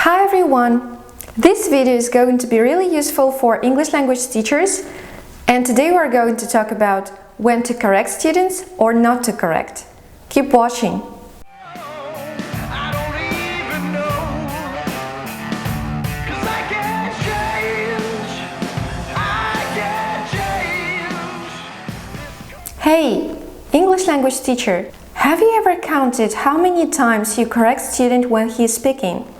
Hi everyone! This video is going to be really useful for English language teachers, and today we are going to talk about when to correct students or not to correct. Keep watching! Hey, English language teacher! Have you ever counted how many times you correct student when he is speaking?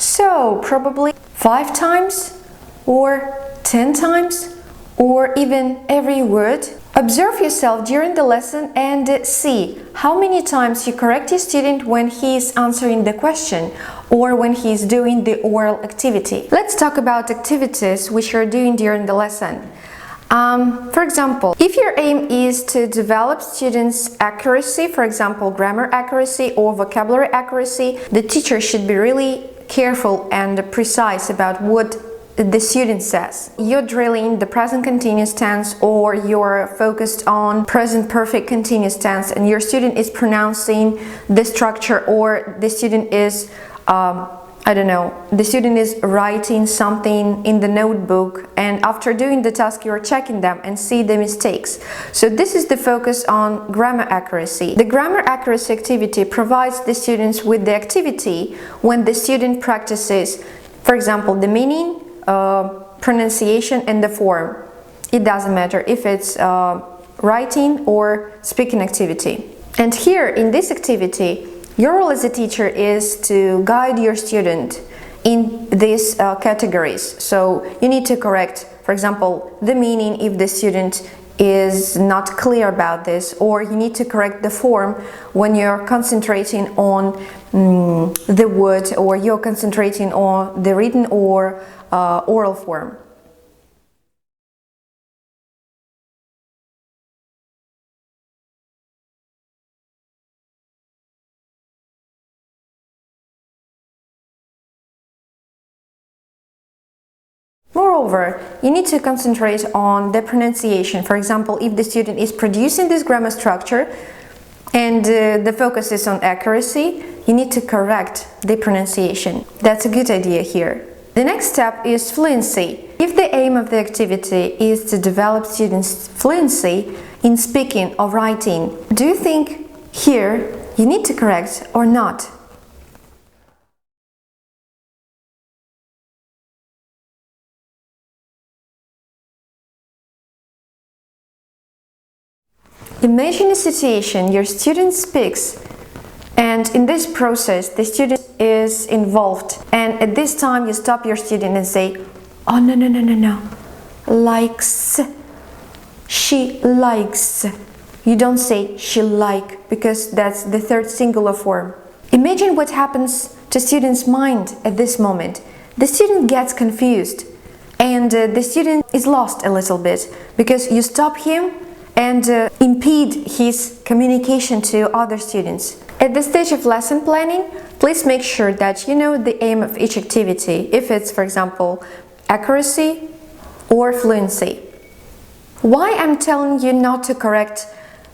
So, probably 5 times, or 10 times, or even every word. Observe yourself during the lesson and see how many times you correct your student when he is answering the question or when he is doing the oral activity. Let's talk about activities which you're doing during the lesson. For example, if your aim is to develop students' accuracy, for example, grammar accuracy or vocabulary accuracy, the teacher should be really careful and precise about what the student says. You're drilling the present continuous tense or you're focused on present perfect continuous tense and your student is pronouncing the structure, or the student is the student is writing something in the notebook, and after doing the task you're checking them and see the mistakes. So this is the focus on grammar accuracy. The grammar accuracy activity provides the students with the activity when the student practices, for example, the meaning, pronunciation and the form. It doesn't matter if it's writing or speaking activity. And here in this activity, your role as a teacher is to guide your student in these categories. So you need to correct, for example, the meaning if the student is not clear about this, or you need to correct the form when you're concentrating on the word, or you're concentrating on the written or oral form. Moreover, you need to concentrate on the pronunciation. For example, if the student is producing this grammar structure and the focus is on accuracy, you need to correct the pronunciation. That's a good idea here. The next step is fluency. If the aim of the activity is to develop students' fluency in speaking or writing, do you think here you need to correct or not? Imagine a situation your student speaks, and in this process the student is involved, and at this time you stop your student and say, oh no, likes, she likes. You don't say she like, because that's the third singular form. Imagine what happens to student's mind at this moment. The student gets confused and the student is lost a little bit because you stop him and impede his communication to other students. At the stage of lesson planning, please make sure that you know the aim of each activity, if it's, for example, accuracy or fluency. Why I'm telling you not to correct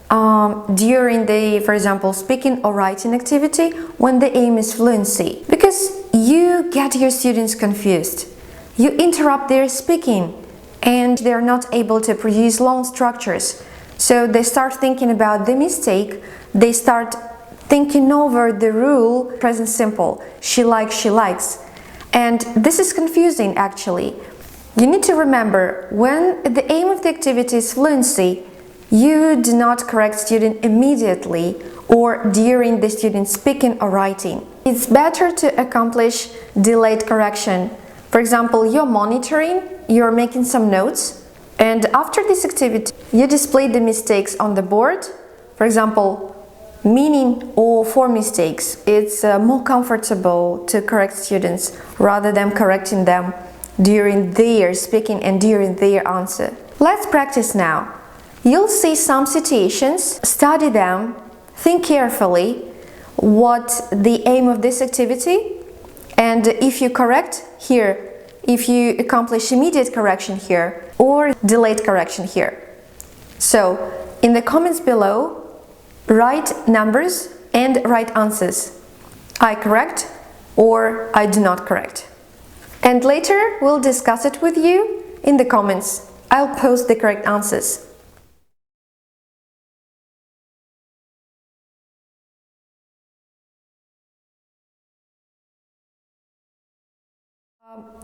during the, for example, speaking or writing activity when the aim is fluency? Because you get your students confused. You interrupt their speaking and they're not able to produce long structures. So they start thinking about the mistake, they start thinking over the rule, present simple, she likes, and this is confusing actually. You need to remember, when the aim of the activity is fluency, you do not correct student immediately or during the student speaking or writing. It's better to accomplish delayed correction. For example, you're monitoring, you're making some notes, and after this activity, you display the mistakes on the board, for example, meaning or form mistakes. It's more comfortable to correct students rather than correcting them during their speaking and during their answer. Let's practice now. You'll see some situations, study them, think carefully what the aim of this activity, and if you correct here, if you accomplish immediate correction here or delayed correction here. So, in the comments below, write numbers and write answers. I correct, or I do not correct. And later we'll discuss it with you in the comments. I'll post the correct answers.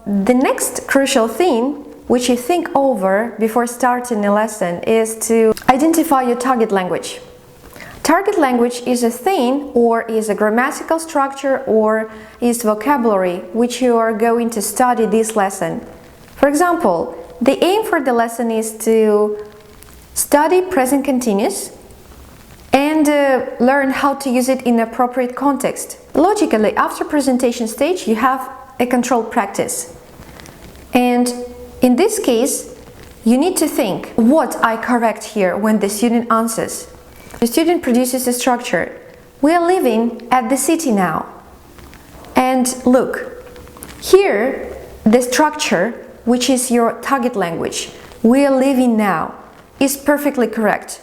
The next crucial thing which you think over before starting a lesson is to identify your target language. Target language is a thing or is a grammatical structure or is vocabulary which you are going to study this lesson. For example, the aim for the lesson is to study present continuous and learn how to use it in appropriate context. Logically, after presentation stage, you have a controlled practice. And in this case, you need to think what I correct here when the student answers. The student produces a structure. We are living at the city now. And look, here the structure, which is your target language, we are living now, is perfectly correct.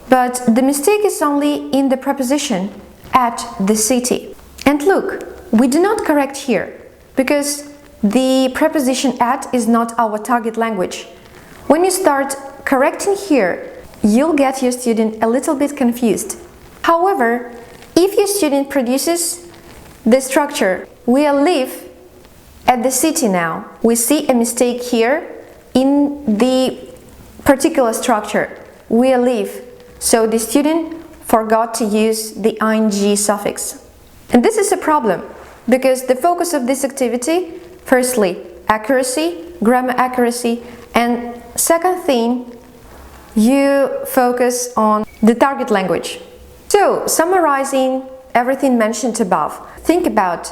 But the mistake is only in the preposition at the city. And look, we do not correct here because the preposition at is not our target language. When you start correcting here, you'll get your student a little bit confused. However, if your student produces the structure, we live at the city now, we see a mistake here in the particular structure, we live. So the student forgot to use the ing suffix. And this is a problem because the focus of this activity, firstly, accuracy, grammar accuracy, and second thing, you focus on the target language. So, summarizing everything mentioned above, think about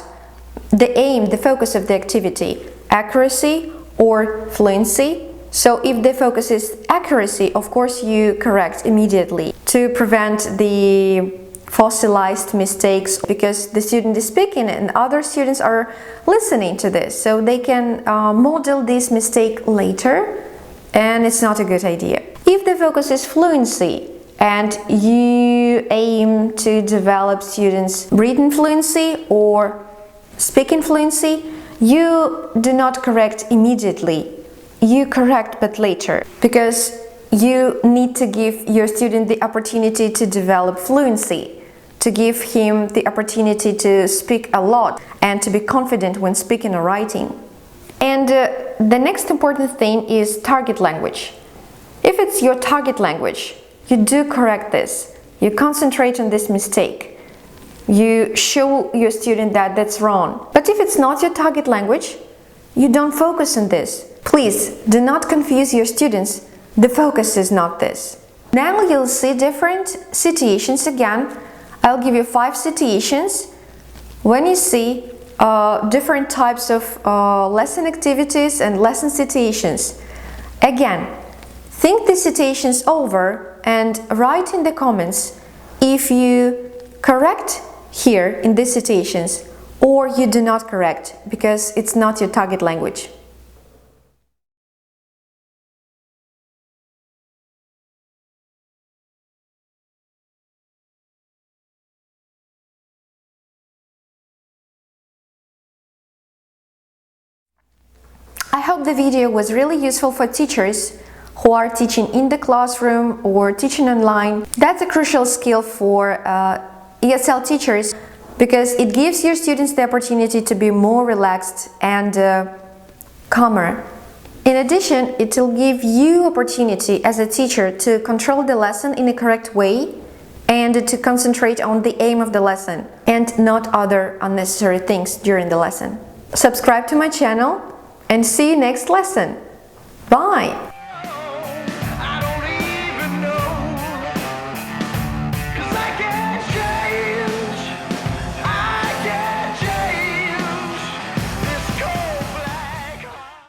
the aim, the focus of the activity, accuracy or fluency. So, if the focus is accuracy, of course you correct immediately to prevent the fossilized mistakes because the student is speaking and other students are listening to this, so they can model this mistake later, and it's not a good idea. If the focus is fluency and you aim to develop students' reading fluency or speaking fluency, you do not correct immediately. You correct but later because you need to give your student the opportunity to develop fluency, to give him the opportunity to speak a lot and to be confident when speaking or writing. And the next important thing is target language. If it's your target language, you do correct this. You concentrate on this mistake. You show your student that that's wrong. But if it's not your target language, you don't focus on this. Please do not confuse your students. The focus is not this. Now you'll see different situations again. I'll give you 5 situations when you see different types of lesson activities and lesson situations. Again, think the situations over and write in the comments if you correct here in these situations or you do not correct because it's not your target language. I hope the video was really useful for teachers who are teaching in the classroom or teaching online. That's a crucial skill for ESL teachers because it gives your students the opportunity to be more relaxed and calmer. In addition, it will give you opportunity as a teacher to control the lesson in a correct way and to concentrate on the aim of the lesson and not other unnecessary things during the lesson. Subscribe to my channel and see you next lesson. Bye!